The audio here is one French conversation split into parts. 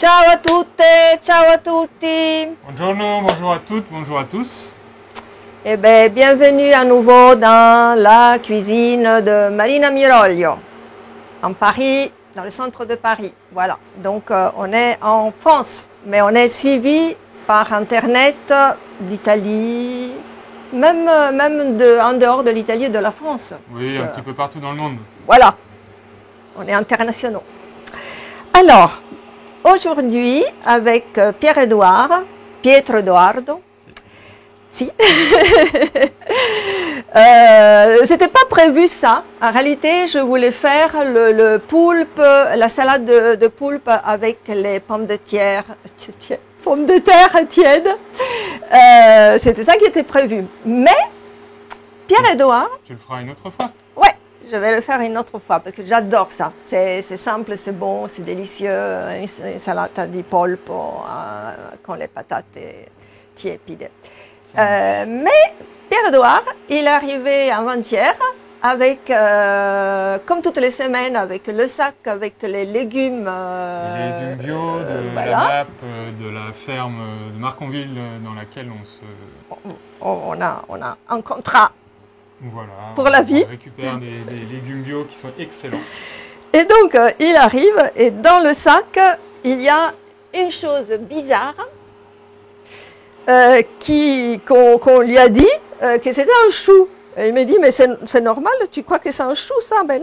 Ciao a tutte, ciao a tutti. Buongiorno, bonjour à toutes, bonjour à tous. Eh bien, bienvenue à nouveau dans la cuisine de Marina Miroglio, en Paris, dans le centre de Paris. Voilà, donc on est en France, mais on est suivi par Internet d'Italie, même en dehors de l'Italie et de la France. Oui, un petit peu partout dans le monde. Voilà, on est internationaux. Alors, aujourd'hui, avec Pietro Edoardo, si. C'était pas prévu ça. En réalité, je voulais faire le poulpe, la salade de poulpe avec les pommes de terre tièdes. C'était ça qui était prévu. Mais Pierre-Edouard. Tu le feras une autre fois? Ouais, je vais le faire une autre fois parce que j'adore ça. C'est simple, c'est bon, c'est délicieux. Une salade di polpo con le patate tiepide. Mais Pierre-Edouard, il est arrivé avant-hier avec, comme toutes les semaines, avec le sac, avec les légumes. Les légumes bio de voilà. la nappe, de la ferme de Marconville dans laquelle on a un contrat. Voilà, pour la vie. On récupère des légumes bio qui sont excellents. Et donc, il arrive et dans le sac, il y a une chose bizarre. Qu'on lui a dit que c'était un chou. Et il me dit, mais c'est normal, tu crois que c'est un chou ça? Mais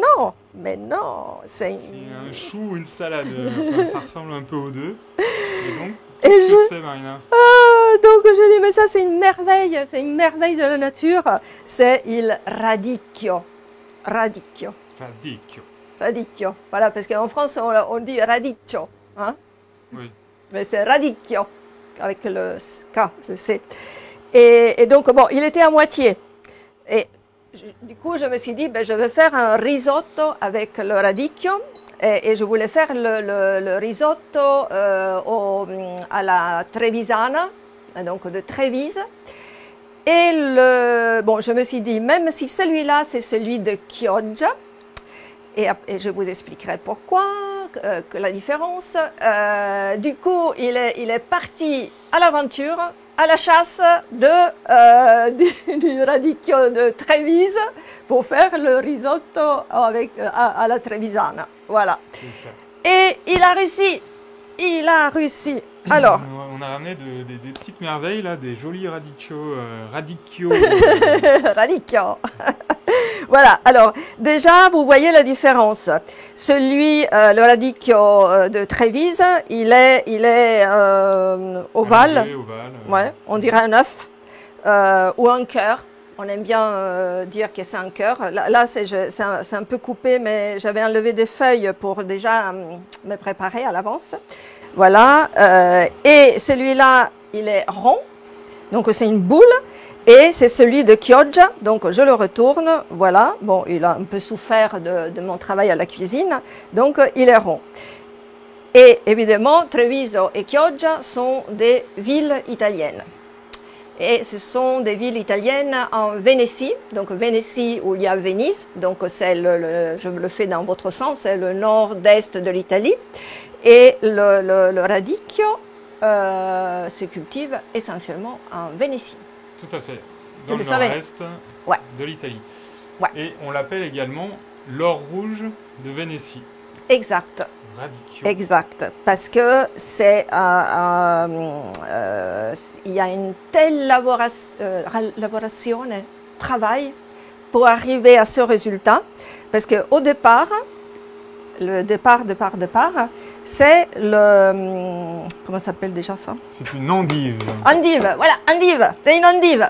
non, c'est un chou ou une salade, ça ressemble un peu aux deux. Et donc, qu'est-ce que c'est, Marina? Donc je dis, mais ça c'est une merveille de la nature. C'est il radicchio. Voilà, parce qu'en France on dit radicchio, hein? Oui. Mais c'est radicchio. Avec le K, je sais. Et donc, bon, il était à moitié. Et du coup, je me suis dit, je vais faire un risotto avec le radicchio. Et je voulais faire le risotto à la Trevisana, donc de Trévise. Et je me suis dit, même si celui-là, c'est celui de Chioggia, et je vous expliquerai pourquoi, que la différence. Du coup, il est parti à l'aventure, à la chasse du radicchio de Trévise pour faire le risotto à la Trevisana. Voilà. Et il a réussi. Alors, on a ramené des petites merveilles là, des jolis radicchio. Radicchio. Voilà, alors déjà vous voyez la différence. Le radicchio de Trévise, il est ovale. Ouais, on dirait un œuf ou un cœur. On aime bien dire que c'est un cœur. Là c'est un peu coupé, mais j'avais enlevé des feuilles pour déjà me préparer à l'avance. Voilà, et celui-là, il est rond, donc c'est une boule. Et c'est celui de Chioggia, donc je le retourne, voilà. Bon, il a un peu souffert de mon travail à la cuisine, donc il est rond. Et évidemment, Treviso et Chioggia sont des villes italiennes. Et ce sont des villes italiennes en Vénétie, donc Vénétie où il y a Venise, donc c'est je le fais dans votre sens, c'est le nord-est de l'Italie. Et le radicchio se cultive essentiellement en Vénétie. Tout à fait, dans le nord-est de l'Italie. Ouais. Et on l'appelle également l'or rouge de Vénétie. Exact. Radicchio. Exact, parce que il y a une telle travail pour arriver à ce résultat, parce qu'au départ, c'est comment ça s'appelle déjà ça? C'est une endive. Endive, voilà, endive, c'est une endive.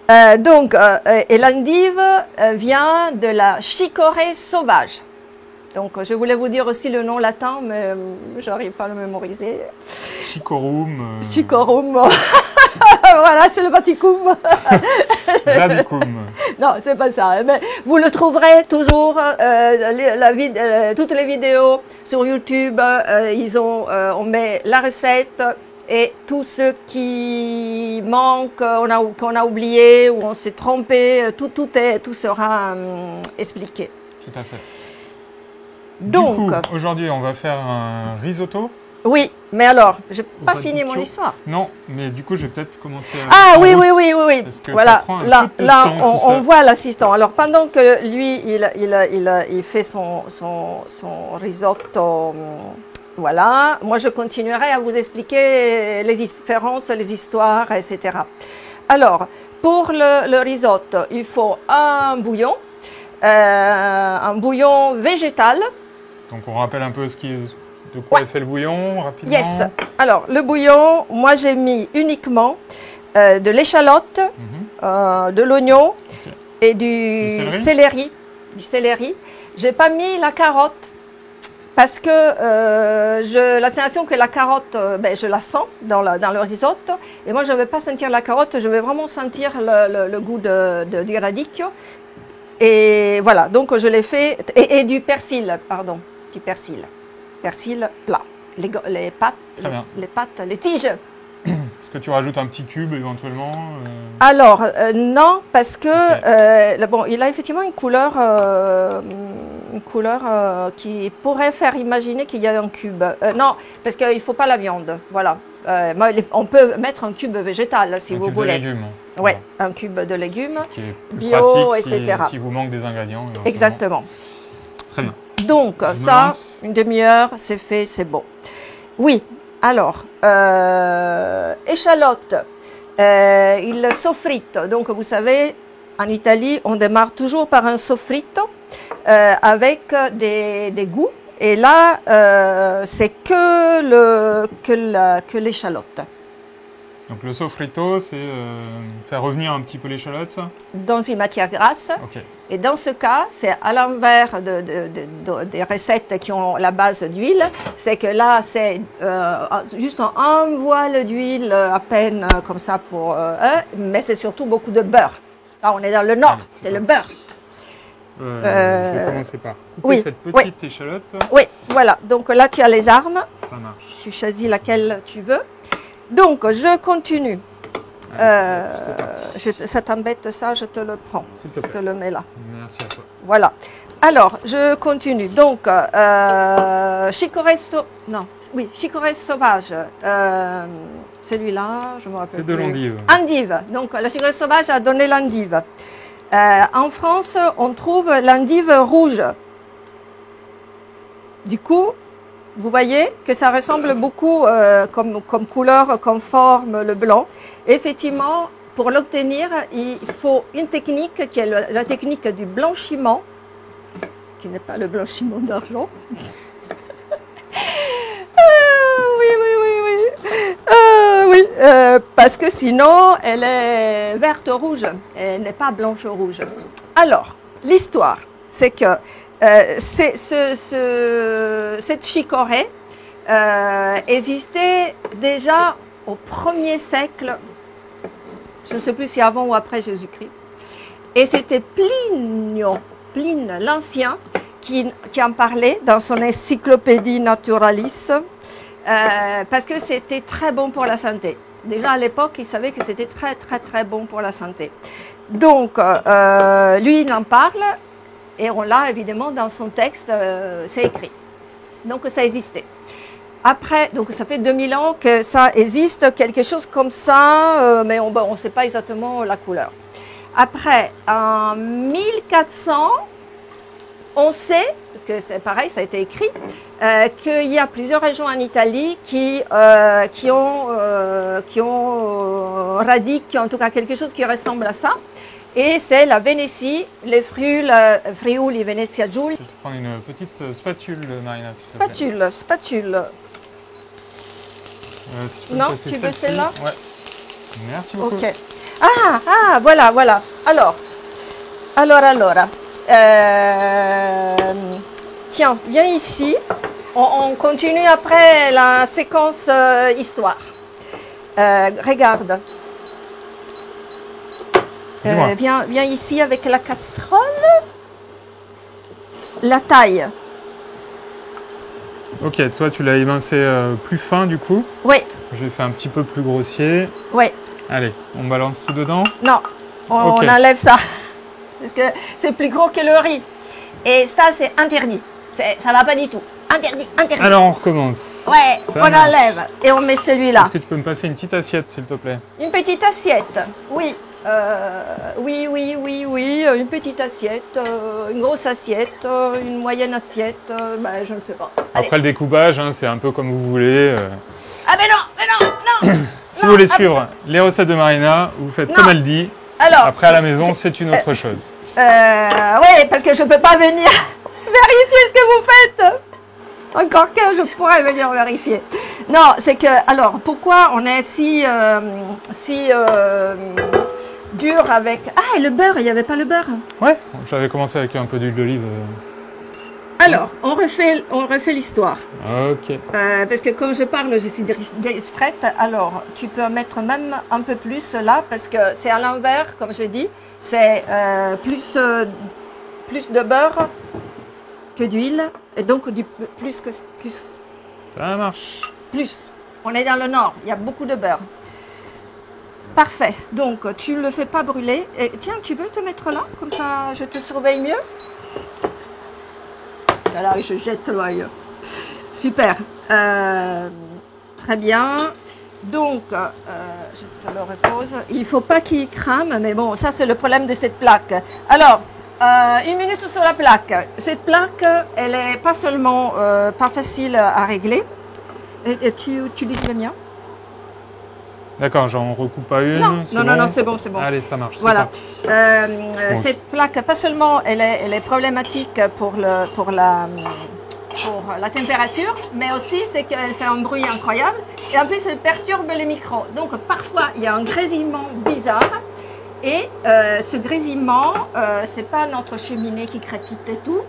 Et l'endive vient de la chicorée sauvage. Donc, je voulais vous dire aussi le nom latin, mais je n'arrive pas à le mémoriser. Chicorum. Chicorum. Voilà, c'est le Vaticum. Radicum. Non, c'est pas ça. Mais vous le trouverez toujours, toutes les vidéos sur YouTube, on met la recette et tout ce qui manque, qu'on a oublié ou on s'est trompé, tout sera expliqué. Tout à fait. Donc, du coup, aujourd'hui, on va faire un risotto Oui, mais alors, je n'ai pas fini mon histoire. Non, mais du coup, je vais peut-être commencer à... Ah oui. Parce que voilà, là, on voit l'assistant. Alors, pendant que lui, il fait son risotto, voilà, moi, je continuerai à vous expliquer les différences, les histoires, etc. Alors, pour le risotto, il faut un bouillon végétal. Donc, on rappelle un peu de quoi est fait le bouillon, rapidement. Yes. Alors, le bouillon, moi, j'ai mis uniquement de l'échalote, de l'oignon et du céleri. Je n'ai pas mis la carotte parce que la sensation que la carotte, je la sens dans le risotto. Et moi, je ne vais pas sentir la carotte, je vais vraiment sentir le goût du radicchio. Et voilà, donc je l'ai fait. Et du persil, pardon, du persil. Persil plat. Les pâtes, les tiges. Est-ce que tu rajoutes un petit cube éventuellement Alors, non, parce que bon, il a effectivement une couleur qui pourrait faire imaginer qu'il y a un cube. Non, parce qu'il ne faut pas la viande. Voilà. On peut mettre un cube végétal si vous voulez. Un cube de légumes. Oui, un cube de légumes, qui est plus bio, pratique etc. Si vous manque des ingrédients. Exactement. Très bien. Donc, une demi-heure, c'est fait, c'est bon. Oui, alors, échalote, il soffritto. Donc, vous savez, en Italie, on démarre toujours par un soffritto avec des goûts. Et là, c'est que l'échalote. Donc le soffritto, c'est faire revenir un petit peu l'échalote dans une matière grasse. Okay. Et dans ce cas, c'est à l'envers des recettes qui ont la base d'huile. C'est que là, c'est juste un voile d'huile à peine comme ça mais c'est surtout beaucoup de beurre. Là, on est dans le nord, c'est le beurre. Je vais commencer par couper cette petite échalote. Oui, voilà. Donc là, tu as les armes. Ça marche. Tu choisis laquelle tu veux. Donc, je continue. Ça t'embête ça, je te le prends. S'il te plaît. Je te le mets là. Merci à toi. Voilà. Alors, je continue. Donc, chicorée sauvage. Celui-là, je me rappelle. C'est de l'endive. Endive. Donc, la chicorée sauvage a donné l'endive. En France, on trouve l'endive rouge. Du coup, vous voyez que ça ressemble beaucoup comme couleur, comme forme, le blanc. Effectivement, pour l'obtenir, il faut une technique qui est la technique du blanchiment, qui n'est pas le blanchiment d'argent. Oui, parce que sinon, elle est verte-rouge, elle n'est pas blanche-rouge. Alors, l'histoire, c'est que cette chicorée existait déjà au 1er siècle, je ne sais plus si avant ou après Jésus-Christ. Et c'était Pline l'Ancien qui en parlait dans son encyclopédie Naturalis, parce que c'était très bon pour la santé. Déjà à l'époque, il savait que c'était très très très bon pour la santé. Donc, lui, il en parle. Et on l'a évidemment dans son texte, c'est écrit. Donc ça existait. Après, donc ça fait 2000 ans que ça existe, quelque chose comme ça, mais on ne sait pas exactement la couleur. Après, en 1400, on sait, parce que c'est pareil, ça a été écrit, qu'il y a plusieurs régions en Italie qui ont radicchio, en tout cas quelque chose qui ressemble à ça. Et c'est la Vénétie, les Friuli, Venezia Giulia. Je vais prendre une petite spatule, Marina. Spatule. Si non, tu veux celle-là? Ouais. Merci beaucoup. Ok. Ah, voilà. Alors. Tiens, viens ici. On continue après la séquence histoire. Regarde. Viens ici avec la casserole. La taille. Ok, toi tu l'as émincé plus fin du coup. Oui. Je l'ai fait un petit peu plus grossier. Oui. Allez, on balance tout dedans. Non, on enlève ça. Parce que c'est plus gros que le riz. Et ça, c'est interdit. Ça va pas du tout. Interdit, interdit. Alors, on recommence. Ouais, Ça on marche. enlève et on met celui-là. Est-ce que tu peux me passer une petite assiette, s'il te plaît? Une petite assiette, oui. Oui, une petite assiette, une grosse assiette, une moyenne assiette, je ne sais pas. Allez. Après le découpage, hein, c'est un peu comme vous voulez. Ah mais non. Si vous voulez suivre les recettes de Marina, vous faites Non. comme elle dit. Alors, Après à la maison, c'est une autre chose. oui, parce que je ne peux pas venir vérifier ce que vous faites. Encore que je pourrais venir vérifier. Non, c'est que, alors, pourquoi on est si dur avec... Ah, et le beurre, il n'y avait pas le beurre. Ouais, j'avais commencé avec un peu d'huile d'olive. Alors, on refait l'histoire. Ok. Parce que quand je parle, je suis distraite. Alors, tu peux mettre même un peu plus là, parce que c'est à l'envers, comme je dis. C'est plus de beurre que d'huile, et donc plus. Ça marche. Plus. On est dans le nord, il y a beaucoup de beurre. Parfait. Donc, tu ne le fais pas brûler. Et tiens, tu veux te mettre là, comme ça je te surveille mieux. Voilà, je jette l'œil. Super. Très bien. Donc, je te le repose. Il ne faut pas qu'il crame, mais bon, ça c'est le problème de cette plaque. Alors, une minute sur la plaque. Cette plaque, elle n'est pas seulement pas facile à régler. Et tu utilises le mien? D'accord, j'en recoupe pas une. Non, c'est bon. Allez, ça marche. Voilà. Bon. Cette plaque, pas seulement elle est problématique pour la température, mais aussi c'est qu'elle fait un bruit incroyable et en plus elle perturbe les micros. Donc parfois il y a un grésillement bizarre et ce grésillement, c'est pas notre cheminée qui crépite et tout,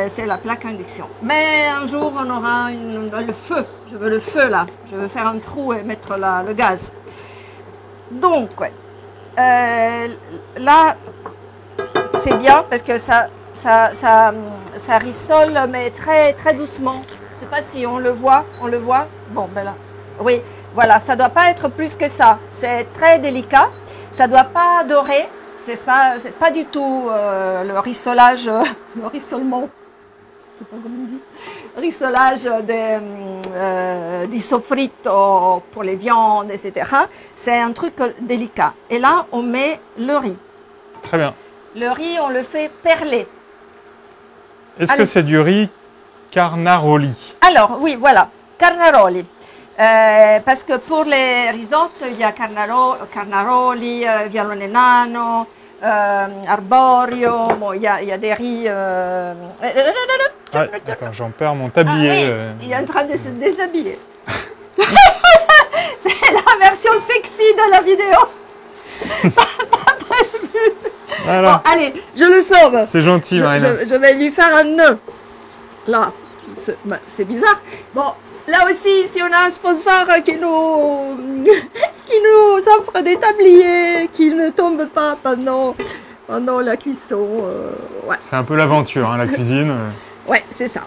c'est la plaque induction. Mais un jour on aura le feu. Je veux le feu là. Je veux faire un trou et mettre le gaz. Donc, là, c'est bien parce que ça rissole, mais très, très doucement. Je ne sais pas si on le voit. On le voit? Bon, ben là. Oui, voilà, ça ne doit pas être plus que ça. C'est très délicat. Ça ne doit pas dorer. C'est pas du tout le rissolage, le rissolement. Je sais pas comment on dit. Rissolage di soffritto pour les viandes, etc. C'est un truc délicat. Et là, on met le riz. Très bien. Le riz, on le fait perler. Est-ce que c'est du riz Carnaroli? Alors, oui, voilà. Carnaroli. Parce que pour les risottos, il y a Carnaroli, Vialone Nano, Arborio. Bon, il y a des riz... Attends, j'en perds mon tablier. Ah, oui, il est en train de se déshabiller. C'est la version sexy de la vidéo. Pas prévu. Voilà. Bon, allez, je le sauve. C'est gentil, Marina. Je vais lui faire un nœud. Là, c'est bizarre. Bon, là aussi, si on a un sponsor qui nous offre des tabliers qui ne tombent pas pendant la cuisson, ouais. C'est un peu l'aventure, hein, la cuisine. Ouais, c'est ça.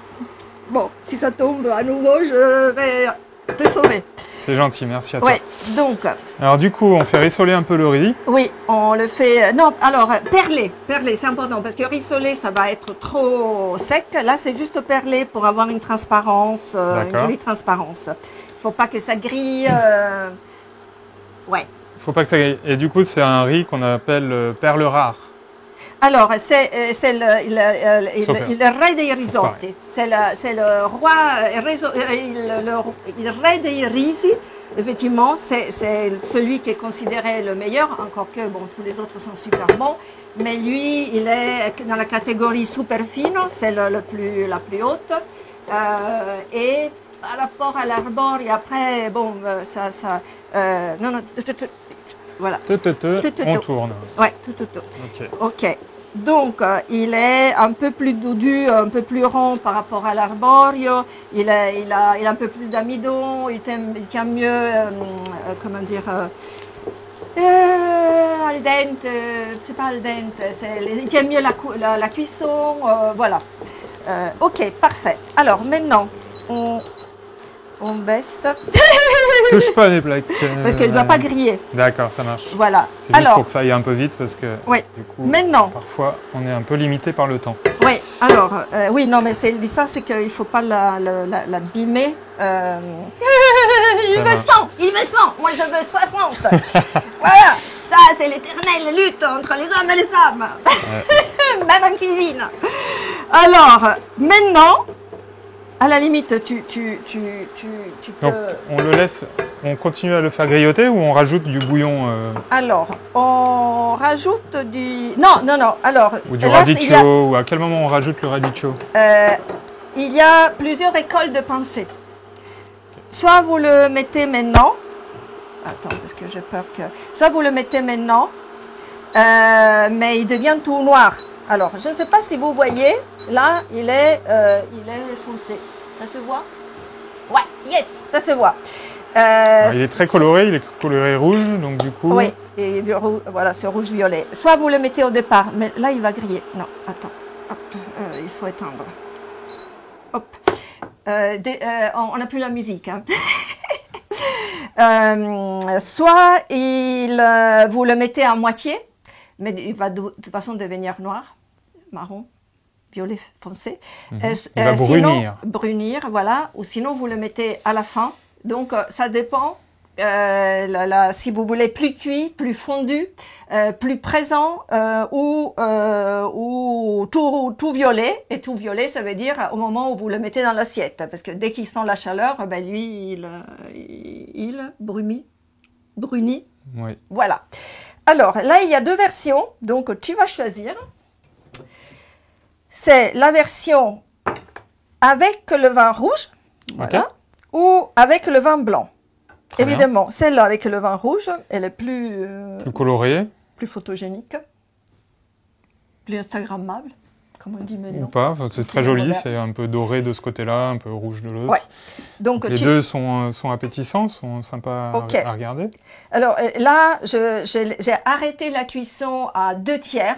Bon, si ça tombe à nouveau, je vais te sauver. C'est gentil, merci à toi. Ouais, donc. Alors du coup, on fait rissoler un peu le riz. Oui, on le fait. Non, alors perler, c'est important parce que rissoler, ça va être trop sec. Là, c'est juste perler pour avoir une transparence, une jolie transparence. Il faut pas que ça grille. Ouais. Il faut pas que ça grille. Et du coup, c'est un riz qu'on appelle perle rare. Alors, c'est il re dei risotti, c'est le roi, il re dei risi, effectivement, c'est celui qui est considéré le meilleur, encore que, bon, tous les autres sont super bons, mais lui, il est dans la catégorie super fino, c'est la plus haute, et par rapport à l'arbor, et après, bon, non, voilà. On tourne. Ouais, Ok. Donc, il est un peu plus dodu, un peu plus rond par rapport à l'arborio. Il a un peu plus d'amidon. Il tient mieux, comment dire, al dente. C'est pas al dente. Il tient mieux la cuisson. Voilà. Ok, parfait. Alors, maintenant, on baisse. Touche pas les plaques. Parce qu'elle ne doit pas griller. D'accord, ça marche. Voilà. C'est juste pour que ça aille un peu vite parce que oui. Du coup, maintenant, parfois on est un peu limité par le temps. Oui, alors, oui, non, mais l'histoire, c'est qu'il ne faut pas l'abîmer. Il me sent, moi je veux 60. Voilà, ça c'est l'éternelle lutte entre les hommes et les femmes. Même en cuisine. Alors, maintenant, à la limite, tu peux... Donc, on le laisse, on continue à le faire grilloter ou on rajoute du bouillon Alors, on rajoute du... Non, alors... Ou du radicchio, ou à quel moment on rajoute le radicchio? Il y a plusieurs écoles de pensée. Soit vous le mettez maintenant... Attends, parce que j'ai peur que... Soit vous le mettez maintenant, mais il devient tout noir. Alors, je ne sais pas si vous voyez, là, il est foncé. Ça se voit? Ouais, yes, ça se voit. Il est très coloré, il est coloré rouge, donc du coup... Oui, et voilà, ce rouge-violet. Soit vous le mettez au départ, mais là, il va griller. Non, attends, hop, il faut éteindre. Hop. On n'a plus la musique. Hein. Soit vous le mettez à moitié, mais il va de toute façon devenir noir, marron, violet foncé. Il va brunir. Sinon, brunir, voilà. Ou sinon, vous le mettez à la fin. Donc, ça dépend. Si vous voulez plus cuit, plus fondu, plus présent ou tout violet. Et tout violet, ça veut dire au moment où vous le mettez dans l'assiette. Parce que dès qu'il sent la chaleur, ben lui, il brunit. Oui. Voilà. Alors, là, il y a deux versions. Donc, tu vas choisir. C'est la version avec le vin rouge, voilà, okay. Ou avec le vin blanc. Très évidemment, celle-là avec le vin rouge, elle est plus colorée, plus photogénique, plus instagrammable, comme on dit maintenant. Ou pas, c'est très joli, c'est un peu doré de ce côté-là, un peu rouge de l'autre. Ouais. Donc, les deux sont appétissants, sont sympas à regarder. Alors là, j'ai arrêté la cuisson à 2/3.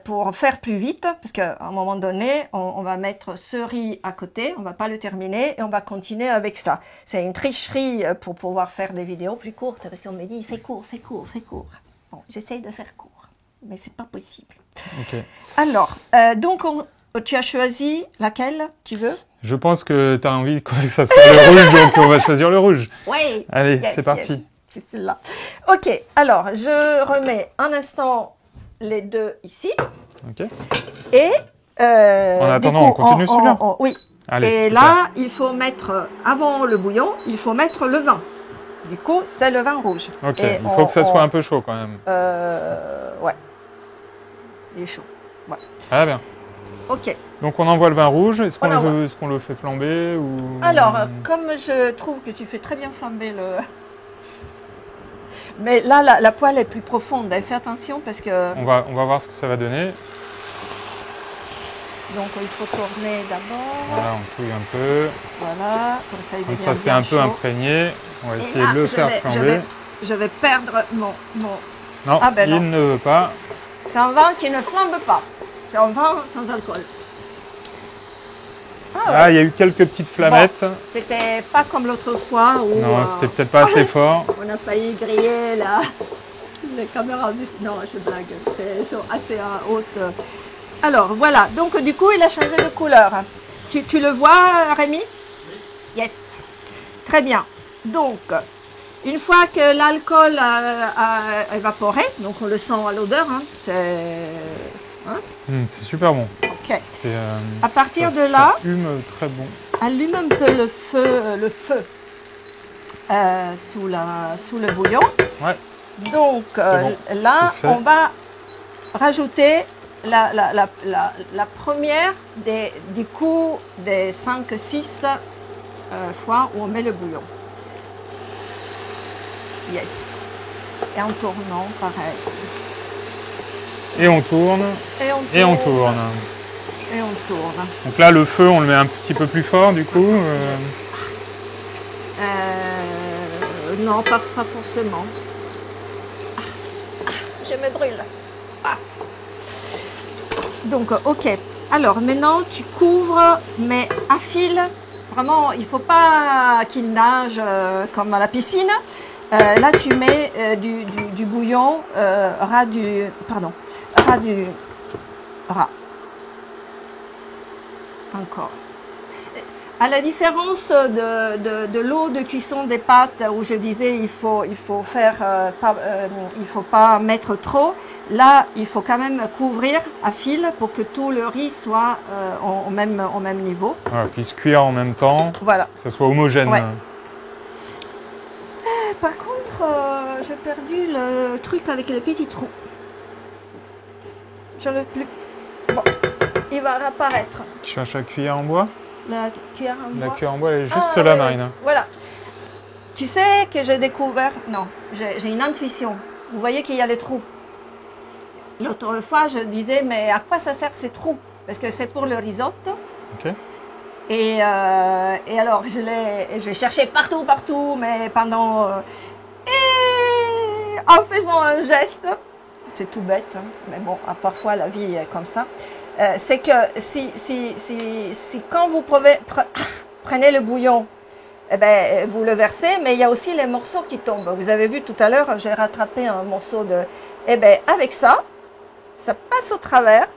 Pour faire plus vite, parce qu'à un moment donné, on va mettre ce riz à côté, on va pas le terminer et on va continuer avec ça. C'est une tricherie pour pouvoir faire des vidéos plus courtes, parce qu'on me dit fais court. Bon, j'essaye de faire court, mais c'est pas possible. Okay. Alors, donc tu as choisi laquelle tu veux? Je pense que tu as envie que ça soit le rouge, donc on va choisir le rouge. Oui. Allez, c'est parti. C'est celle-là. Ok, alors je remets un instant les deux ici. Ok. Et en attendant, on continue celui-là. Oui. Allez, et super. là, il faut mettre, avant le bouillon, il faut mettre le vin. Du coup, c'est le vin rouge. Ok, il faut que ça soit un peu chaud quand même. Ouais. Il est chaud. Ouais. Ah bien. Ok. Donc on envoie le vin rouge. Est-ce qu'on le fait flamber ou... Alors, comme je trouve que tu fais très bien flamber le... Mais là, la poêle est plus profonde. Fais attention parce que... On va voir ce que ça va donner. Donc, il faut tourner d'abord. Voilà, on touille un peu. Voilà, comme ça, il devient ça, c'est un peu imprégné. On va essayer de le faire flamber. Je vais perdre mon... Non, il ne veut pas. C'est un vin qui ne flambe pas. C'est un vin sans alcool. Ah, il y a eu quelques petites flammettes. Bon, c'était pas comme l'autre fois où... Non, c'était peut-être pas assez fort. On a failli griller là. Les caméras... Non, je blague. Elles sont assez hautes. Alors, voilà. Donc, du coup, il a changé de couleur. Tu le vois, Rémi? Yes. Très bien. Donc, une fois que l'alcool a évaporé, donc on le sent à l'odeur, hein, c'est super bon. Ok. À partir de là, ça fume très bon. Allume un peu le feu sous le bouillon. Ouais. Donc là, on va rajouter la première du coup des 5-6 fois où on met le bouillon. Yes. Et en tournant, pareil. Et on tourne. Et on tourne. Et on tourne. Donc là, le feu, on le met un petit peu plus fort, du coup Non, pas forcément. Je me brûle. Donc, ok. Alors, maintenant, tu couvres, mais affile vraiment, il ne faut pas qu'il nage comme à la piscine. Là, tu mets du bouillon ras du ras. Encore. À la différence de l'eau de cuisson des pâtes où je disais il faut faire il faut pas mettre trop. Là, il faut quand même couvrir à fil pour que tout le riz soit au même niveau. Voilà, puis se cuire en même temps. Voilà. Que ça soit homogène. Ouais. Par contre, j'ai perdu le truc avec les petits trous. Je ne l'ai plus. Bon, il va réapparaître. Tu cherches la cuillère en bois? La cuillère en bois. La cuillère en bois, elle est juste là, oui, Marina. Voilà. Tu sais que j'ai découvert... Non, j'ai une intuition. Vous voyez qu'il y a les trous. L'autre fois, je disais, mais à quoi ça sert ces trous? Parce que c'est pour le risotto. Ok. Et alors, je l'ai cherché partout, mais pendant... et en faisant un geste, c'est tout bête, hein, mais bon, parfois la vie est comme ça, c'est que si quand vous prenez le bouillon, eh ben, vous le versez, mais il y a aussi les morceaux qui tombent. Vous avez vu tout à l'heure, j'ai rattrapé un morceau de... Eh bien, avec ça passe au travers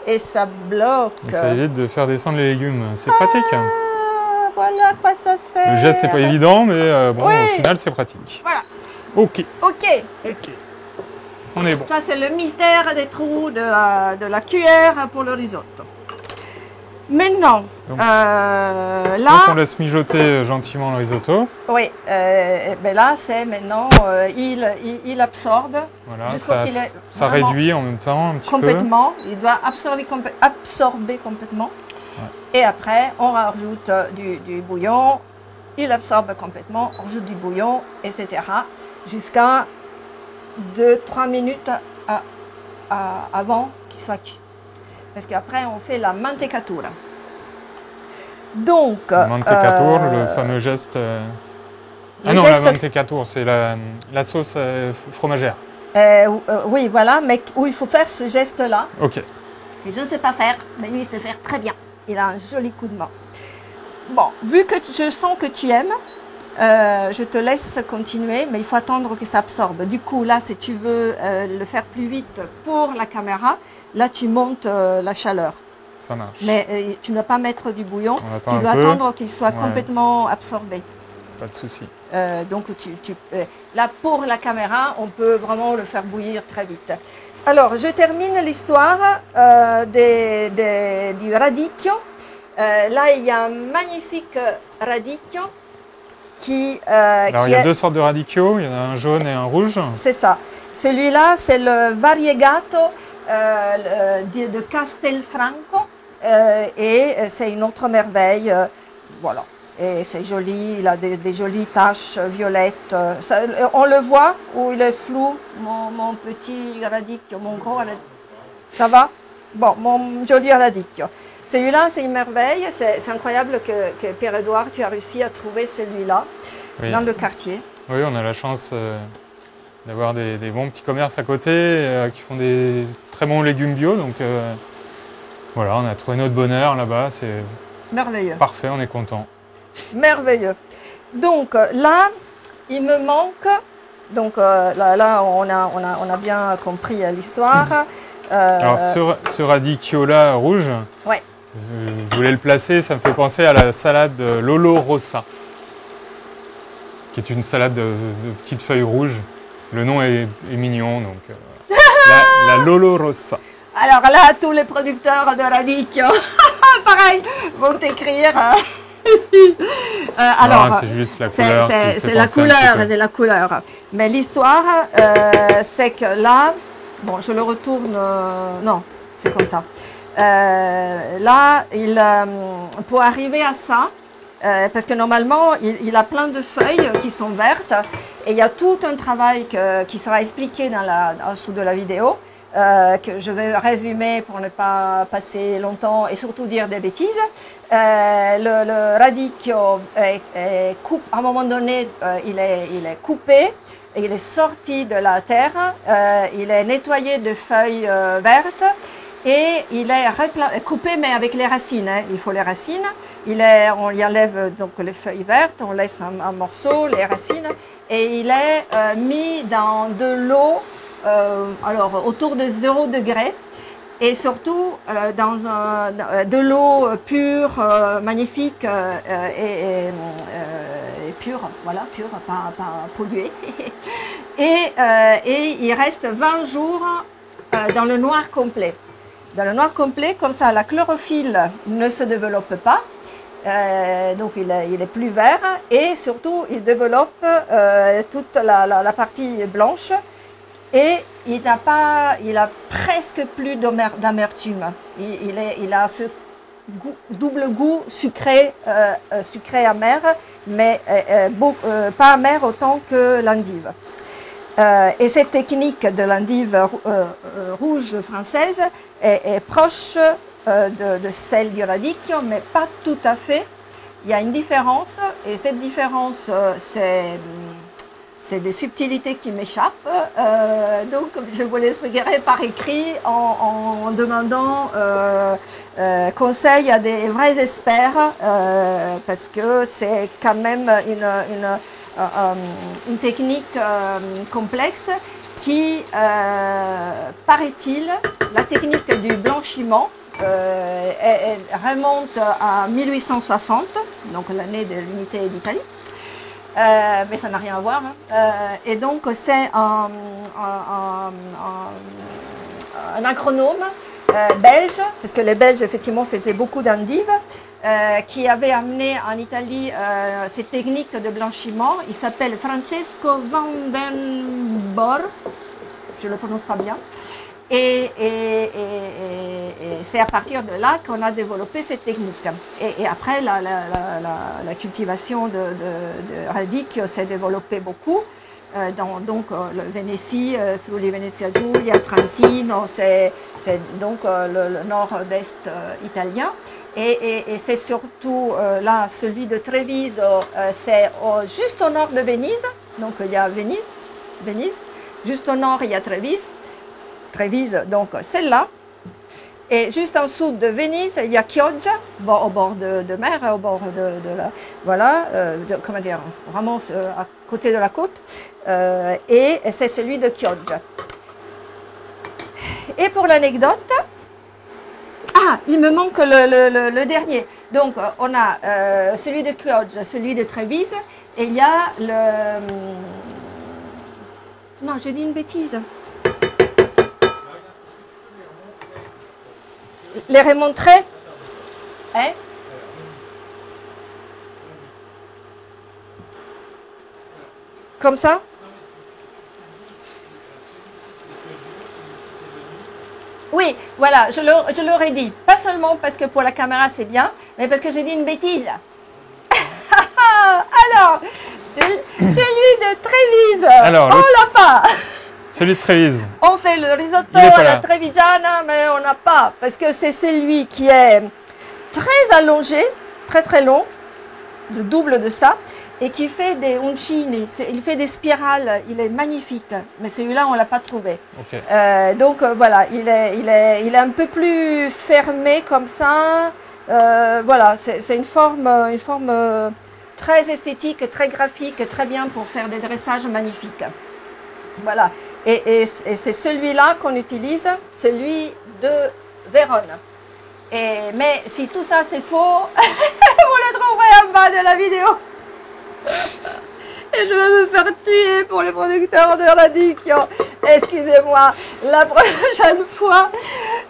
et ça bloque. Et ça évite de faire descendre les légumes. C'est pratique. Hein. Voilà à quoi ça sert. Le geste n'est pas évident, mais bon, oui. Au final, c'est pratique. Voilà. Ok. Ok. Ok. On est bon. Ça, c'est le mystère des trous de la cuillère pour le risotto. Maintenant, donc, là... Donc on laisse mijoter gentiment le risotto. Oui, ben là, c'est maintenant, il absorbe. Voilà, ça réduit en même temps un petit complètement, il doit absorber complètement. Ouais. Et après, on rajoute du bouillon, il absorbe complètement, on rajoute du bouillon, etc. Jusqu'à 2-3 minutes avant qu'il soit cuit. Parce qu'après, on fait la mantecatura. Donc... Mantecatura, le fameux geste... Ah non, geste... la mantecatura, c'est la sauce fromagère. Oui, voilà, mais où il faut faire ce geste-là. Ok. Et je ne sais pas faire, mais lui, il sait faire très bien. Il a un joli coup de main. Bon, vu que je sens que tu aimes, je te laisse continuer, mais il faut attendre que ça absorbe. Du coup, là, si tu veux le faire plus vite pour la caméra, là, tu montes la chaleur. Ça marche. Mais tu ne dois pas mettre du bouillon, tu dois attendre qu'il soit complètement absorbé. Pas de souci. Donc, là, pour la caméra, on peut vraiment le faire bouillir très vite. Alors, je termine l'histoire du radicchio. Là, il y a un magnifique radicchio Alors, il y a deux sortes de radicchio, il y en a un jaune et un rouge. C'est ça. Celui-là, c'est le variegato de Castelfranco et c'est une autre merveille. Voilà. Et c'est joli, il a des jolies taches violettes. Ça, on le voit où il est flou, mon petit radicchio, mon gros radicchio. Ça va? Bon, mon joli radicchio. Celui-là, c'est une merveille. C'est incroyable que Pierre-Édouard, tu as réussi à trouver celui-là dans le quartier. Oui, on a la chance d'avoir des bons petits commerces à côté qui font des très bons légumes bio. Donc voilà, on a trouvé notre bonheur là-bas. C'est merveilleux. Parfait, on est content. Merveilleux. Donc là, il me manque. Donc là, on a bien compris l'histoire. Alors ce radicchio-là rouge, ouais. Je voulais le placer, ça me fait penser à la salade Lolo Rossa, qui est une salade de petites feuilles rouges. Le nom est mignon, donc la Lolo Rossa. Alors là, tous les producteurs de radicchio, pareil, vont écrire. Alors, c'est juste la couleur. C'est la couleur, c'est la couleur. Mais l'histoire, c'est que là, bon, je le retourne. Non, c'est comme ça. Là, pour arriver à ça, parce que normalement, il a plein de feuilles qui sont vertes et il y a tout un travail qui sera expliqué en dessous de la vidéo, que je vais résumer pour ne pas passer longtemps et surtout dire des bêtises. Le radicchio à un moment donné, il est coupé, il est sorti de la terre, il est nettoyé de feuilles vertes et il est coupé, mais avec les racines. Hein. Il faut les racines. On y enlève donc les feuilles vertes, on laisse un morceau, les racines, et il est mis dans de l'eau, alors autour de 0 degré, et surtout dans de l'eau pure, magnifique et pure, voilà, pure, pas polluée. Et il reste 20 jours dans le noir complet. Dans le noir complet, comme ça, la chlorophylle ne se développe pas. Donc il est plus vert et surtout il développe toute la partie blanche et il a presque plus d'amertume. Il a ce double goût sucré, sucré amer, mais pas amer autant que l'endive. Et cette technique de l'endive rouge française est proche de celle du radicchio, mais pas tout à fait. Il y a une différence, et cette différence, c'est des subtilités qui m'échappent. Donc, je vous l'expliquerai par écrit en demandant conseil à des vrais experts, parce que c'est quand même une technique complexe qui, paraît-il, la technique du blanchiment, elle remonte à 1860, donc l'année de l'unité d'Italie, mais ça n'a rien à voir. Et donc c'est un agronome belge, parce que les Belges effectivement faisaient beaucoup d'endives, qui avait amené en Italie cette technique de blanchiment. Il s'appelle Francesco Vandenborg, je ne le prononce pas bien. Et c'est à partir de là qu'on a développé cette technique. Et après, la cultivation de radicchio s'est développée beaucoup. Donc le Vénétie, Friuli Venezia Giulia, Trentino, c'est donc le nord-est italien. Et c'est surtout là, celui de Treviso, c'est juste au nord de Venise. Donc il y a Venise. Juste au nord, il y a Treviso, donc celle-là. Et juste en dessous de Venise, il y a Chioggia, au bord de mer, au bord de la, voilà, comment dire, vraiment à côté de la côte. Et c'est celui de Chioggia. Et pour l'anecdote, il me manque le dernier. Donc, on a celui de Chioggia, celui de Treviso, et il y a le... Non, j'ai dit une bêtise. Les remontrer, hein? Comme ça? Oui, voilà, je l'aurais dit. Pas seulement parce que pour la caméra c'est bien, mais parce que j'ai dit une bêtise. Alors, celui de Treviso, on l'a pas. Celui de Treviso. On fait le risotto à la trevigiana, mais on n'a pas. Parce que c'est celui qui est très allongé, très très long, le double de ça, et qui fait des uncini. Il fait des spirales, il est magnifique. Mais celui-là, on ne l'a pas trouvé. Okay. Donc voilà, il est un peu plus fermé comme ça. Voilà, c'est une forme très esthétique, très graphique, très bien pour faire des dressages magnifiques. Voilà. Et c'est celui-là qu'on utilise, celui de Vérone. Mais si tout ça c'est faux, vous le trouverez en bas de la vidéo. Et je vais me faire tuer pour les producteurs de radicchio. Excusez-moi, la prochaine fois,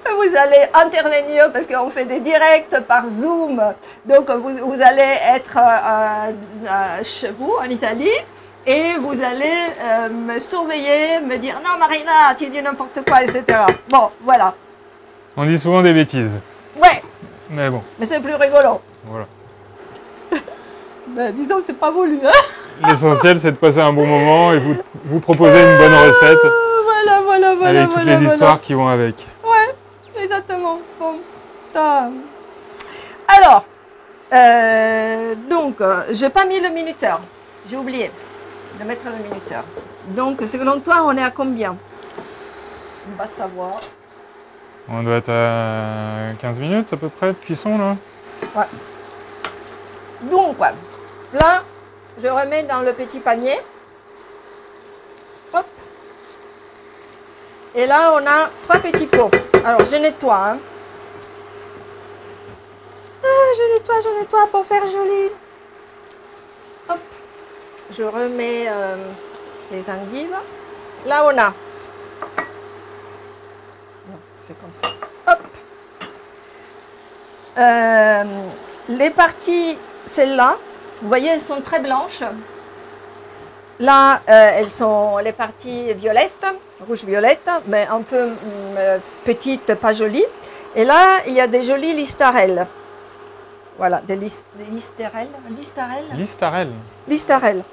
vous allez intervenir parce qu'on fait des directs par Zoom. Donc vous allez être chez vous en Italie. Et vous allez me surveiller, me dire « Non, Marina, tu dis n'importe quoi, etc. » Bon, voilà. On dit souvent des bêtises. Ouais. Mais bon. Mais c'est plus rigolo. Voilà. Ben, disons, c'est pas voulu. Hein. L'essentiel, c'est de passer un bon moment et vous proposer une bonne recette. Voilà. Avec toutes les histoires qui vont avec. Ouais, exactement. Bon, ça... Alors, donc, j'ai pas mis le minuteur. J'ai oublié de mettre le minuteur. Donc, selon toi, on est à combien? On va savoir. On doit être à 15 minutes à peu près de cuisson là. Ouais. Donc, ouais. Là, je remets dans le petit panier. Hop. Et là, on a 3 petits pots. Alors, je nettoie. Hein. Ah, je nettoie pour faire joli. Hop. Je remets les endives. Là, on a. Non, je fais comme ça. Hop. Les parties, celles-là, vous voyez, elles sont très blanches. Là, elles sont les parties violettes, rouge-violette, mais un peu petites, pas jolies. Et là, il y a des jolies listarelles. Voilà, des listarelles. Listarelle. Listarelles.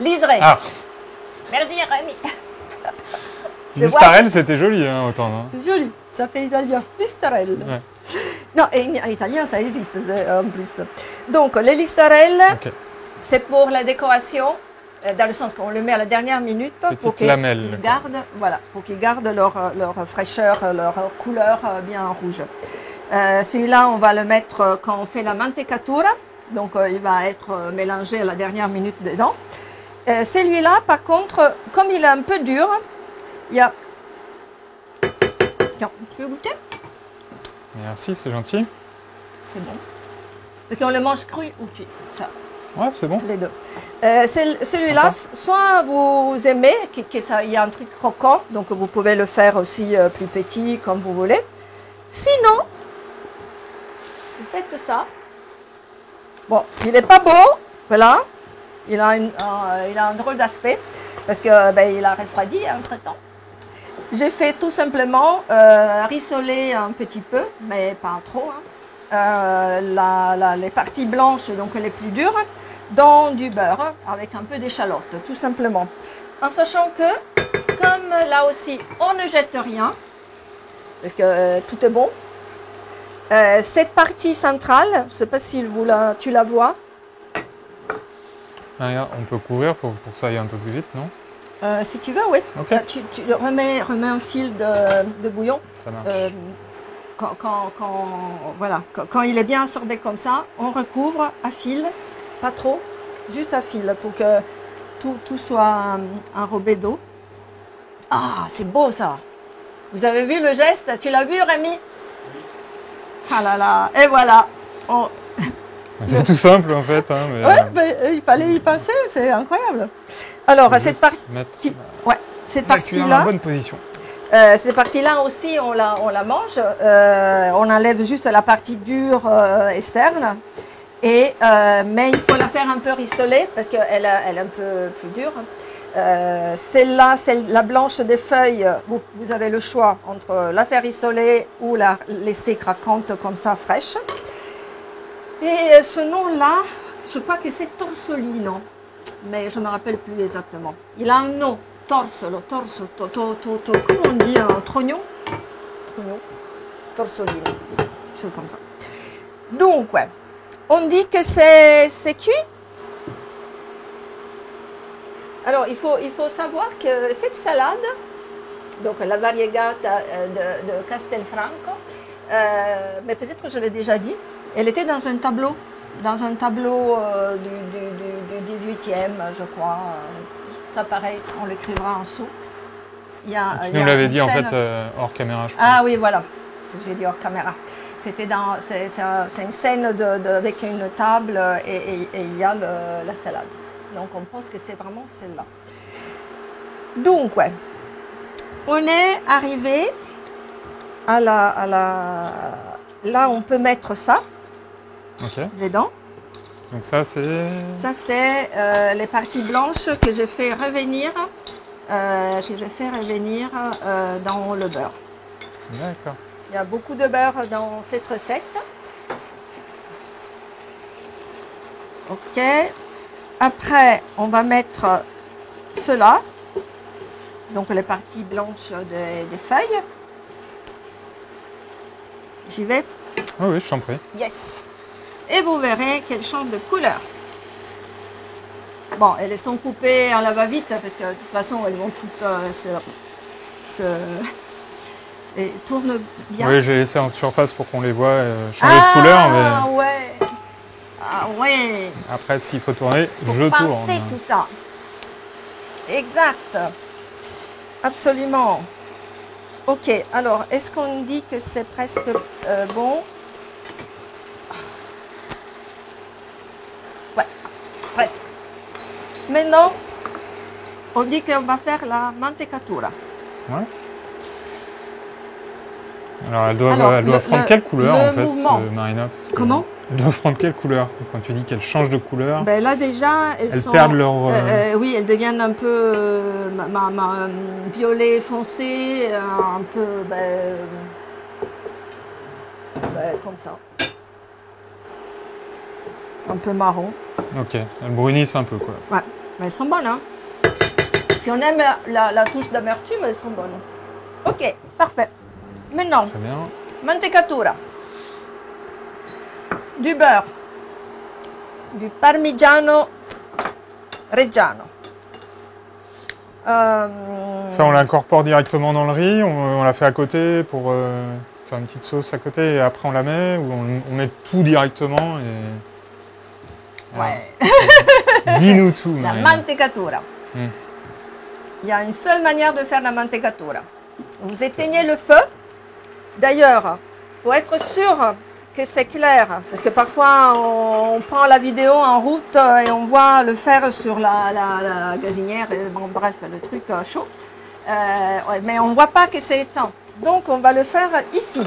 Liseré. Ah. Merci, Rémi. Listarelle, c'était joli, hein, autant. Hein. C'est joli, ça fait italien. Listarelle. Ouais. Non, et en italien, ça existe en plus. Donc, les listarelles, okay. C'est pour la décoration, dans le sens qu'on le met à la dernière minute pour qu'ils gardent, voilà, pour qu'ils gardent leur fraîcheur, leur couleur bien rouge. Celui-là, on va le mettre quand on fait la mantecatura, donc il va être mélangé à la dernière minute dedans. Celui-là, par contre, comme il est un peu dur, il y a... Tiens, tu veux goûter? Merci, c'est gentil. C'est bon. Parce qu'on le mange cru ou cuit, ça. Ouais, c'est bon. Les deux. Celui-là, soit vous aimez, il y a un truc croquant, donc vous pouvez le faire aussi plus petit, comme vous voulez. Sinon, vous faites ça. Bon, il n'est pas beau, voilà. Il a un drôle d'aspect, parce que il a refroidi entre-temps. J'ai fait tout simplement rissoler un petit peu, mais pas trop, hein. Les parties blanches, donc les plus dures, dans du beurre avec un peu d'échalote, tout simplement. En sachant que, comme là aussi, on ne jette rien, parce que tout est bon, cette partie centrale, je ne sais pas si tu la vois. Ah, on peut couvrir pour que ça aille un peu plus vite, non? Si tu veux, oui. Okay. Tu remets un fil de bouillon. Ça marche. Quand il est bien absorbé comme ça, on recouvre à fil, pas trop, juste à fil pour que tout soit enrobé d'eau. Ah, c'est beau ça. Vous avez vu le geste? Tu l'as vu, Rémi? Oui. Ah là là, et voilà. C'est tout simple en fait. Hein, mais ouais, il fallait y penser, c'est incroyable. Alors, cette partie-là, en bonne position. Cette partie-là aussi, on la mange. On enlève juste la partie dure externe. Mais il faut la faire un peu rissoler parce qu'elle est un peu plus dure. Celle-là, la blanche des feuilles, vous avez le choix entre la faire rissoler ou la laisser craquante comme ça, fraîche. Et ce nom-là, je crois que c'est torsolino, mais je ne me rappelle plus exactement. Il a un nom, comment on dit, un trognon, torsolino, chose comme ça. Donc, ouais, on dit que c'est cuit. Alors, il faut savoir que cette salade, donc la variegata de Castelfranco, mais peut-être que je l'ai déjà dit, elle était dans un tableau du 18e, je crois. Ça, pareil, on l'écrira en dessous. Tu nous l'avais dit en fait hors caméra, je crois. Ah oui, voilà, j'ai dit hors caméra. C'est une scène avec une table et il y a la salade. Donc on pense que c'est vraiment celle-là. Donc ouais, on est arrivé à là on peut mettre ça dedans. Donc ça c'est les parties blanches que j'ai fait revenir dans le beurre. D'accord. Il y a beaucoup de beurre dans cette recette. Ok. Après, on va mettre cela, donc les parties blanches des feuilles. J'y vais? Ah oui, je t'en prie. Yes. Et vous verrez qu'elles changent de couleur. Bon, elles sont coupées en la va-vite parce que de toute façon, elles vont toutes Et tourne bien. Oui, j'ai laissé en surface pour qu'on les voit changer de couleur. Mais... Ah ouais. Ah ouais. Après, s'il faut tourner, Pour je tourne. pincer tout ça. Exact. Absolument. Ok, alors, est-ce qu'on dit que c'est presque bon? Ouais, presque. Maintenant, on dit qu'on va faire la mantecatura. Ouais. Alors, elle doit prendre quelle couleur, en fait, Marina? Comment? Elle doit prendre quelle couleur? Quand tu dis qu'elle change de couleur, ben là, déjà, elles perdent leur... oui, elles deviennent un peu violet foncé, un peu... comme ça. Un peu marron. Ok, elles brunissent un peu, quoi. Ouais, mais elles sont bonnes, hein. Si on aime la touche d'amertume, elles sont bonnes. Ok, parfait. Maintenant, très bien. Mantecatura. Du beurre. Du parmigiano reggiano. Ça, on l'incorpore directement dans le riz, on la fait à côté pour faire une petite sauce à côté et après on la met, ou on met tout directement et... Ouais. Dis-nous tout, La Marina. mantecatura. Il y a une seule manière de faire la mantecatura. Vous éteignez le feu. D'ailleurs, pour être sûr que c'est clair, parce que parfois on prend la vidéo en route et on voit le faire sur la gazinière, et, bon, bref, le truc chaud. Ouais, mais on ne voit pas que c'est éteint. Donc on va le faire ici.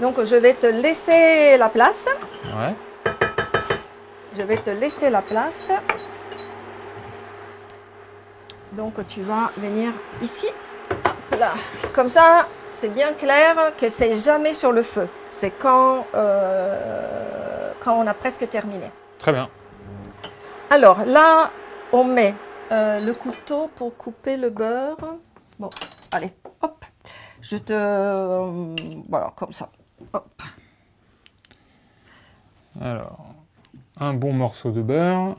Donc je vais te laisser la place. Ouais. Je vais te laisser la place. Donc tu vas venir ici. Hop là. Comme ça, c'est bien clair que c'est jamais sur le feu. C'est quand on a presque terminé. Très bien. Alors là, on met le couteau pour couper le beurre. Bon, allez, hop. Je te... voilà, comme ça. Hop. Alors, un bon morceau de beurre.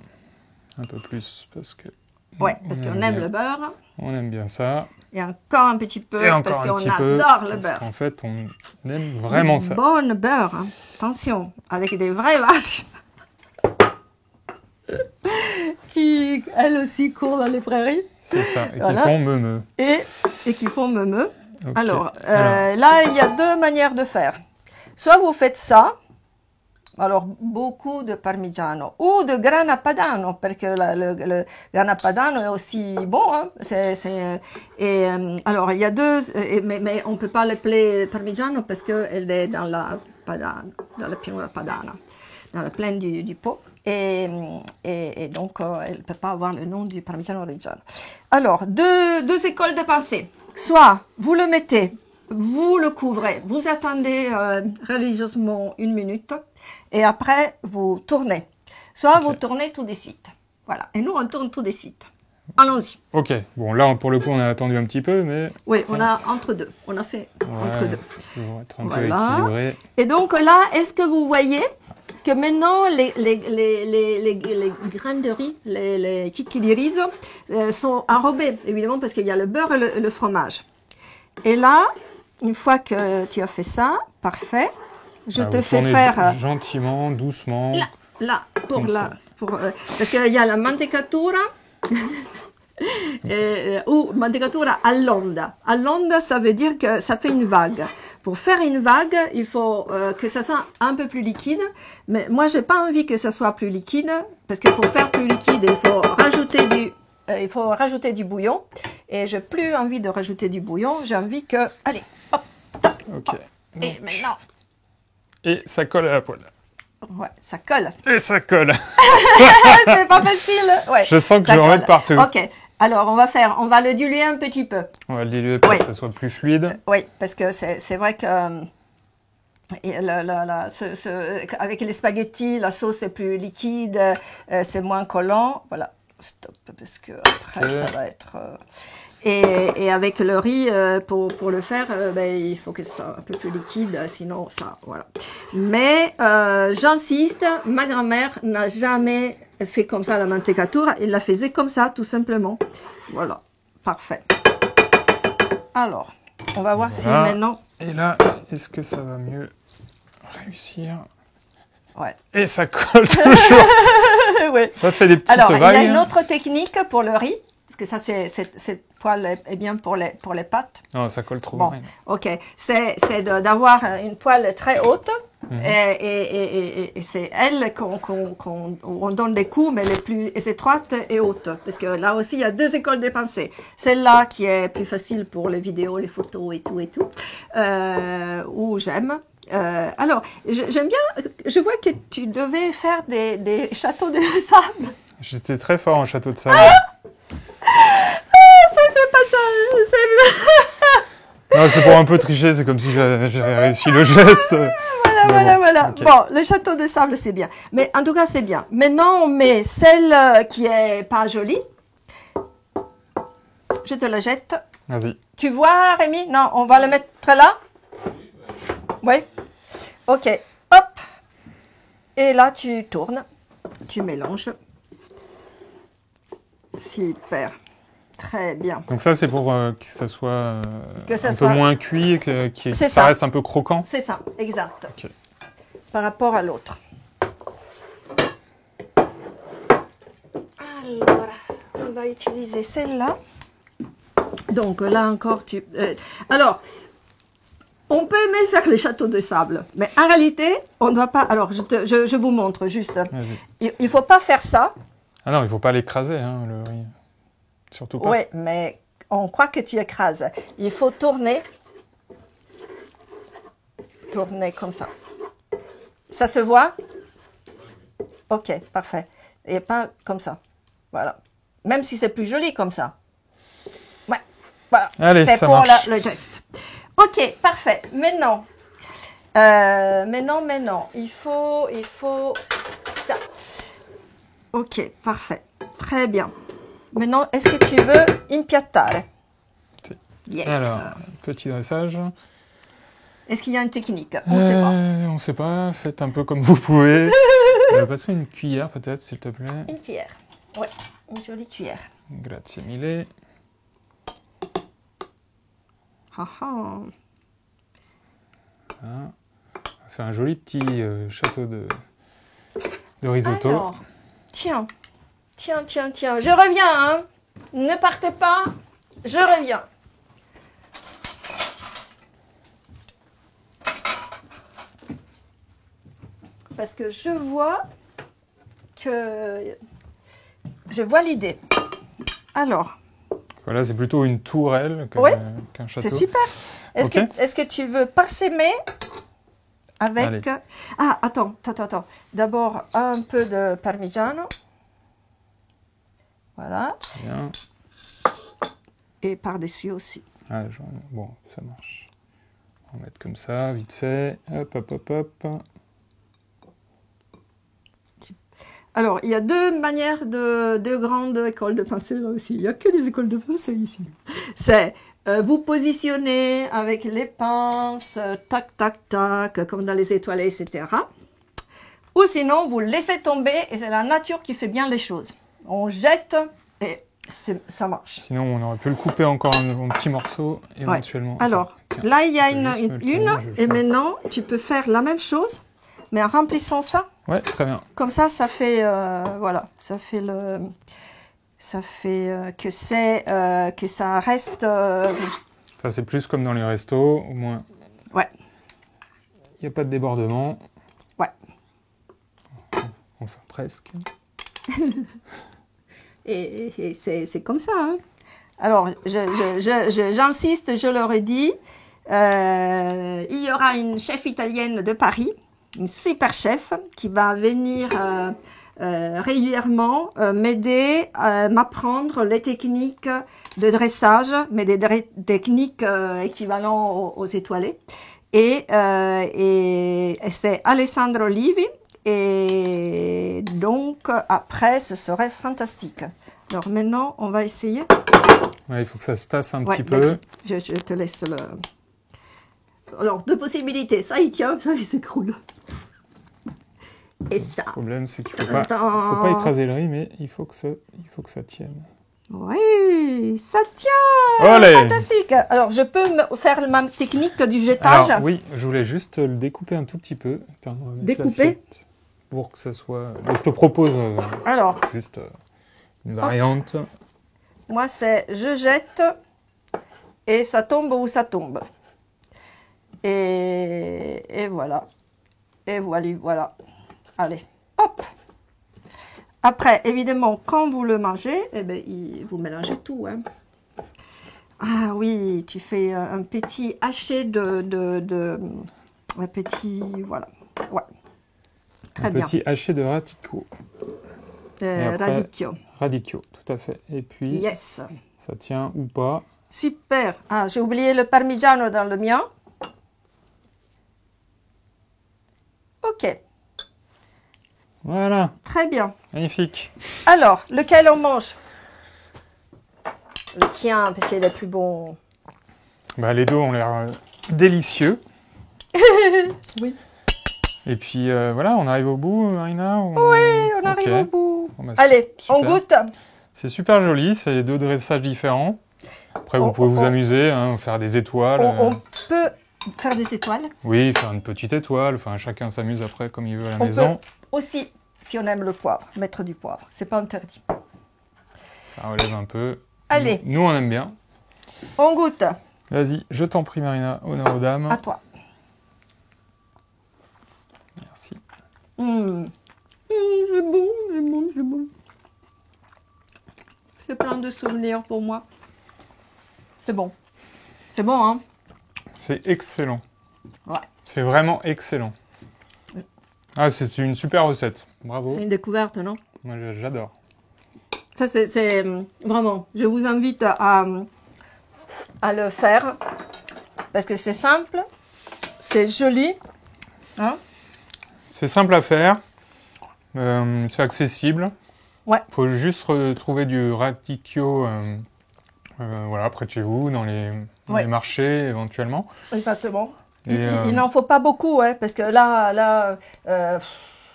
Un peu plus parce que... Ouais, parce qu'on aime le beurre. On aime bien ça. Et encore un petit peu, parce qu'on adore le beurre. En fait, on aime vraiment ça. Bonne beurre, hein. Attention, avec des vraies vaches. Qui, elles aussi, courent dans les prairies. C'est ça, et voilà. Qui font meumeux. Et qui font meumeux. Okay. Alors, là, il y a deux manières de faire. Soit vous faites ça, alors beaucoup de parmigiano, ou de grana padano, parce que le grana padano est aussi bon. Hein. Alors, il y a deux, mais on ne peut pas l'appeler parmigiano parce qu'elle est dans la padana, dans la pianura padana, dans la plaine du Pô. Et donc, elle ne peut pas avoir le nom du parmigiano reggiano. Alors, deux écoles de pensée. Soit vous le mettez, vous le couvrez, vous attendez religieusement 1 minute et après vous tournez. Soit vous tournez tout de suite. Voilà. Et nous, on tourne tout de suite. Allons-y. Ok. Bon, là, pour le coup, on a attendu un petit peu, mais... Oui, on a entre deux. On a fait entre deux. Pour être un peu équilibré. Et donc là, est-ce que vous voyez que maintenant, les graines de riz, les kikili sont enrobées, évidemment, parce qu'il y a le beurre et le fromage. Et là, une fois que tu as fait ça, parfait, je te fais faire... gentiment, doucement. Là, parce qu'il y a la mantecatura, ou mantecatura all'onda. All'onda, ça veut dire que ça fait une vague. Pour faire une vague, il faut que ça soit un peu plus liquide. Mais moi, j'ai pas envie que ça soit plus liquide, parce que pour faire plus liquide, il faut rajouter du bouillon. Et j'ai plus envie de rajouter du bouillon. J'ai envie que, allez, hop, ok. Hop. Et maintenant. Et ça colle à la poêle. Ouais, ça colle. Et ça colle. C'est pas facile. Ouais, je sens que je vais en mettre partout. Ok. Alors, on va le diluer un petit peu. On va le diluer pour que ça soit plus fluide. Oui, parce que c'est vrai que avec les spaghettis, la sauce est plus liquide, c'est moins collant. Voilà, stop, parce que après ça va être... Et avec le riz, pour le faire, il faut que ce soit un peu plus liquide, sinon ça, voilà. Mais j'insiste, ma grand-mère n'a jamais fait comme ça la mantecatura, elle la faisait comme ça, tout simplement. Voilà, parfait. Alors, On va voir si maintenant... Et là, est-ce que ça va mieux réussir? Ouais. Et ça colle toujours. Ouais. Ça fait des petites vagues. Alors, il y a une autre technique pour le riz. Parce que ça, cette poêle est bien pour les pâtes. Non, ça colle trop bien. Ok. C'est d'avoir une poêle très haute. Et c'est elle qu'on donne des coups, mais les plus étroites et hautes. Parce que là aussi, il y a deux écoles de pensée. Celle-là qui est plus facile pour les vidéos, les photos et tout, où j'aime. Alors, j'aime bien, je vois que tu devais faire des châteaux de sable. J'étais très fort en château de sable. Ça, c'est pas ça. Non, c'est pour un peu tricher, c'est comme si j'avais réussi le geste. Voilà. Okay. Bon, le château de sable, c'est bien. Mais en tout cas, c'est bien. Maintenant, on met celle qui est pas jolie. Je te la jette. Vas-y. Tu vois, Rémi? Non, on va le mettre là. Oui. Ok. Hop. Et là, tu tournes. Tu mélanges. Super. Très bien. Donc ça, c'est pour que ça soit peu moins cuit et que ça reste un peu croquant. C'est ça, exact. Okay. Par rapport à l'autre. Alors, on va utiliser celle-là. Donc là encore, alors, on peut même faire les châteaux de sable, mais en réalité, on ne doit pas... Alors, je vous montre juste. Il ne faut pas faire ça. Ah non, il ne faut pas l'écraser, hein, le riz. Surtout pas. Oui, mais on croit que tu écrases. Il faut tourner. Tourner comme ça. Ça se voit? Ok, parfait. Et pas comme ça. Voilà. Même si c'est plus joli comme ça. Ouais, voilà. Allez, c'est ça pour marche. le geste. Ok, parfait. Maintenant, il faut ça. Ok, parfait. Très bien. Maintenant, est-ce que tu veux impiattare? Yes. Alors, petit dressage. Est-ce qu'il y a une technique? On ne sait pas. On ne sait pas. Faites un peu comme vous pouvez. Passe-moi une cuillère peut-être, s'il te plaît. Une cuillère. Oui, une jolie cuillère. Grazie mille. Ah ah. Voilà. On va faire un joli petit château de risotto. Alors, tiens. Je reviens, hein. Ne partez pas. Je reviens. Parce que je vois l'idée. Alors. Voilà, c'est plutôt une tourelle qu'un château. C'est super. Est-ce que tu veux parsemer avec... Allez. Ah, attends. D'abord, un peu de parmigiano. Voilà. Bien. Et par-dessus aussi. Ah, bon, ça marche. On va mettre comme ça, vite fait. Hop. Alors, il y a deux manières deux grandes écoles de pensée là aussi. Il n'y a que des écoles de pensée ici. C'est vous positionnez avec les pinces, tac, comme dans les étoilés, etc. Ou sinon, vous laissez tomber et c'est la nature qui fait bien les choses. On jette et ça marche. Sinon, on aurait pu le couper encore en petits morceaux, éventuellement. Ouais. Alors, là, il y a une et maintenant, tu peux faire la même chose, mais en remplissant ça. Ouais, très bien. Comme ça fait, voilà, ça fait que ça reste... Ça, c'est plus comme dans les restos, au moins. Ouais. Il n'y a pas de débordement. Ouais. Enfin, presque. et c'est comme ça, hein. Alors, j'insiste, je leur ai dit, il y aura une chef italienne de Paris, une super chef, qui va venir régulièrement m'aider à m'apprendre les techniques de dressage, mais des techniques équivalentes aux étoilés. Et c'est Alessandro Livi. Et donc, après, ce serait fantastique. Alors maintenant, on va essayer. Ouais, il faut que ça se tasse un petit peu. Je te laisse le... Alors, deux possibilités. Ça, il tient, ça, il s'écroule. Et ça. Le problème, c'est qu'il ne faut pas écraser le riz, mais il faut que ça tienne. Oui, ça tient. Olé. Fantastique. Alors, je peux faire ma technique du jetage. Alors, oui, je voulais juste le découper un tout petit peu. Attends, on va mettre Découper l'assiette pour que ça soit... Je te propose Alors, juste une variante. moi, c'est je jette et ça tombe où ça tombe. Et voilà. Et voilà. Allez, hop. Après, évidemment, quand vous le mangez, eh bien, vous mélangez tout. Hein. Ah oui, tu fais un petit haché un petit... Voilà. Ouais. Très bien. Un petit haché de radicchio. Radicchio. Radicchio, tout à fait. Et puis, Yes. ça tient ou pas. Super. Ah, j'ai oublié le parmigiano dans le mien. Ok. Voilà. Très bien. Magnifique. Alors, lequel on mange? Le tien, parce qu'il est plus bon. Bah, les deux ont l'air délicieux. Oui. Et puis, voilà, on arrive au bout, Marina Oui, on arrive au bout. Bon, bah, Allez, super. on goûte. C'est super joli, c'est deux dressages différents. Après, vous pouvez vous amuser, hein, faire des étoiles. On peut faire des étoiles. Oui, faire une petite étoile. Enfin, chacun s'amuse après comme il veut à la On maison. peut aussi, si on aime le poivre, mettre du poivre. C'est pas interdit. Ça relève un peu. Allez. Nous, on aime bien. On goûte. Vas-y, je t'en prie, Marina. Honneur aux dames. À toi. Merci. C'est bon, c'est bon, c'est bon. C'est plein de souvenirs pour moi. C'est bon. C'est bon, hein? C'est excellent. Ouais. C'est vraiment excellent. Ah, c'est une super recette. Bravo. C'est une découverte, non? Moi, j'adore. Ça, c'est vraiment... Je vous invite à le faire. Parce que c'est simple. C'est joli. Hein? C'est simple à faire. C'est accessible. Ouais. Il faut juste retrouver du radicchio voilà, près de chez vous, dans les marchés éventuellement. Exactement. Et, il n'en faut pas beaucoup, hein, parce que là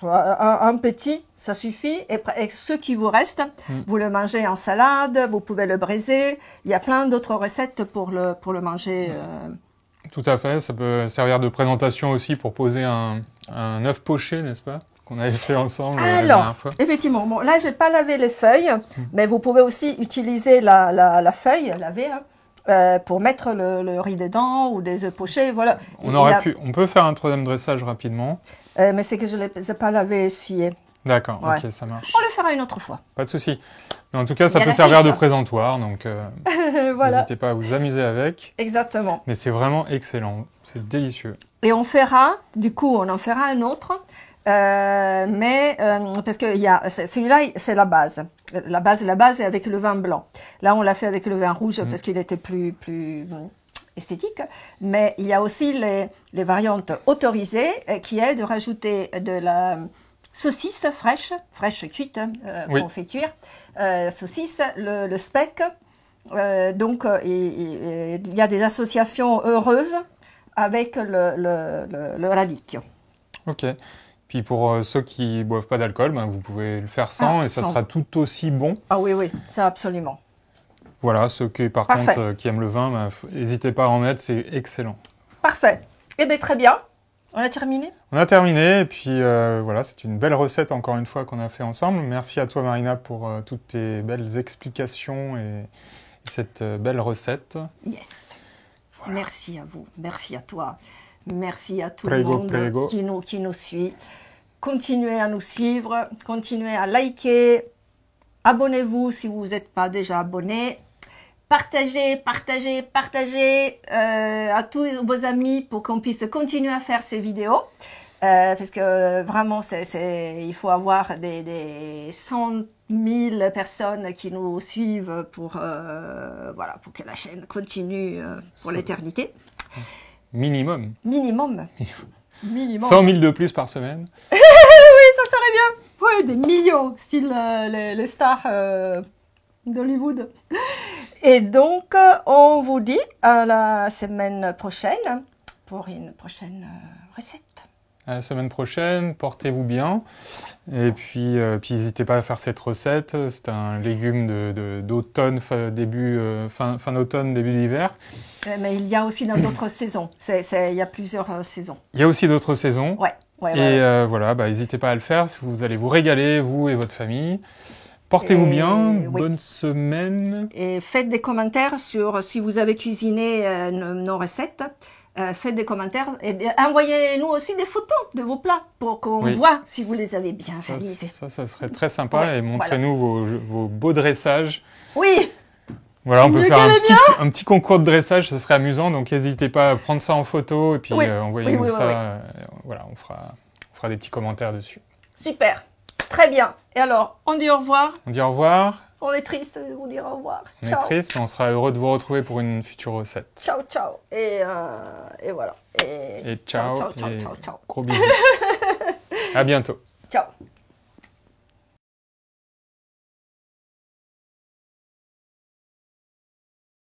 un petit, ça suffit. Et ce qui vous reste, vous le mangez en salade, vous pouvez le braiser. Il y a plein d'autres recettes pour le manger. Tout à fait. Ça peut servir de présentation aussi pour poser un œuf poché, n'est-ce pas? Qu'on avait fait ensemble la dernière fois. Effectivement, bon, là, j'ai pas lavé les feuilles, mais vous pouvez aussi utiliser la feuille lavée pour mettre le riz dedans ou des œufs pochés. Voilà. On peut faire un troisième dressage rapidement. Mais c'est que je ne les ai pas lavés et essuyés. D'accord, ok, ça marche. On le fera une autre fois. Pas de souci. Mais en tout cas, ça peut servir de présentoir, donc voilà. N'hésitez pas à vous amuser avec. Exactement. Mais c'est vraiment excellent, c'est délicieux. Et on fera, du coup, on en fera un autre. Parce que celui-là, c'est la base. La base est avec le vin blanc. Là, on l'a fait avec le vin rouge parce qu'il était plus esthétique. Mais il y a aussi les variantes autorisées qui est de rajouter de la saucisse fraîche cuite, qu'on fait cuire. Saucisse, le speck. Donc, il y a des associations heureuses avec le radicchio. Ok. Puis pour ceux qui boivent pas d'alcool, vous pouvez le faire sans et ça sera tout aussi bon. Ah oui, ça absolument. Voilà, ceux qui par contre qui aiment le vin, n'hésitez pas à en mettre, c'est excellent. Parfait. Eh bien très bien. On a terminé? On a terminé et puis voilà, c'est une belle recette encore une fois qu'on a fait ensemble. Merci à toi Marina pour toutes tes belles explications et cette belle recette. Yes. Voilà. Merci à vous, merci à toi. Merci à tout le monde qui nous suit. Continuez à nous suivre, continuez à liker, abonnez-vous si vous n'êtes pas déjà abonné. Partagez à tous vos amis pour qu'on puisse continuer à faire ces vidéos. Parce que vraiment, il faut avoir des 100 000 personnes qui nous suivent pour que la chaîne continue pour l'éternité. Minimum. 100 000 de plus par semaine. Oui, ça serait bien. Oui, des millions, style les stars d'Hollywood. Et donc, on vous dit à la semaine prochaine pour une prochaine recette. À la semaine prochaine, portez-vous bien. Et puis n'hésitez pas à faire cette recette. C'est un légume d'automne, fin d'automne, début d'hiver. Mais il y a aussi dans d'autres saisons. Il y a plusieurs saisons. Il y a aussi d'autres saisons. Ouais. Voilà, n'hésitez pas à le faire. Vous allez vous régaler, vous et votre famille. Portez-vous bien, bonne semaine. Et faites des commentaires sur si vous avez cuisiné nos recettes. Faites des commentaires et envoyez-nous aussi des photos de vos plats pour qu'on voit si vous les avez bien réalisés. Ça serait très sympa et montrez-nous vos beaux dressages. Oui. Voilà, on peut faire un petit concours de dressage, ça serait amusant. Donc n'hésitez pas à prendre ça en photo et puis envoyez-nous ça. Voilà, on fera des petits commentaires dessus. Super. Très bien. Et alors, on dit au revoir. On dit au revoir. On est triste de vous dire au revoir. On est triste, mais on sera heureux de vous retrouver pour une future recette. Ciao, ciao. Et voilà. Et ciao. Ciao. Gros bisous. À bientôt. Ciao.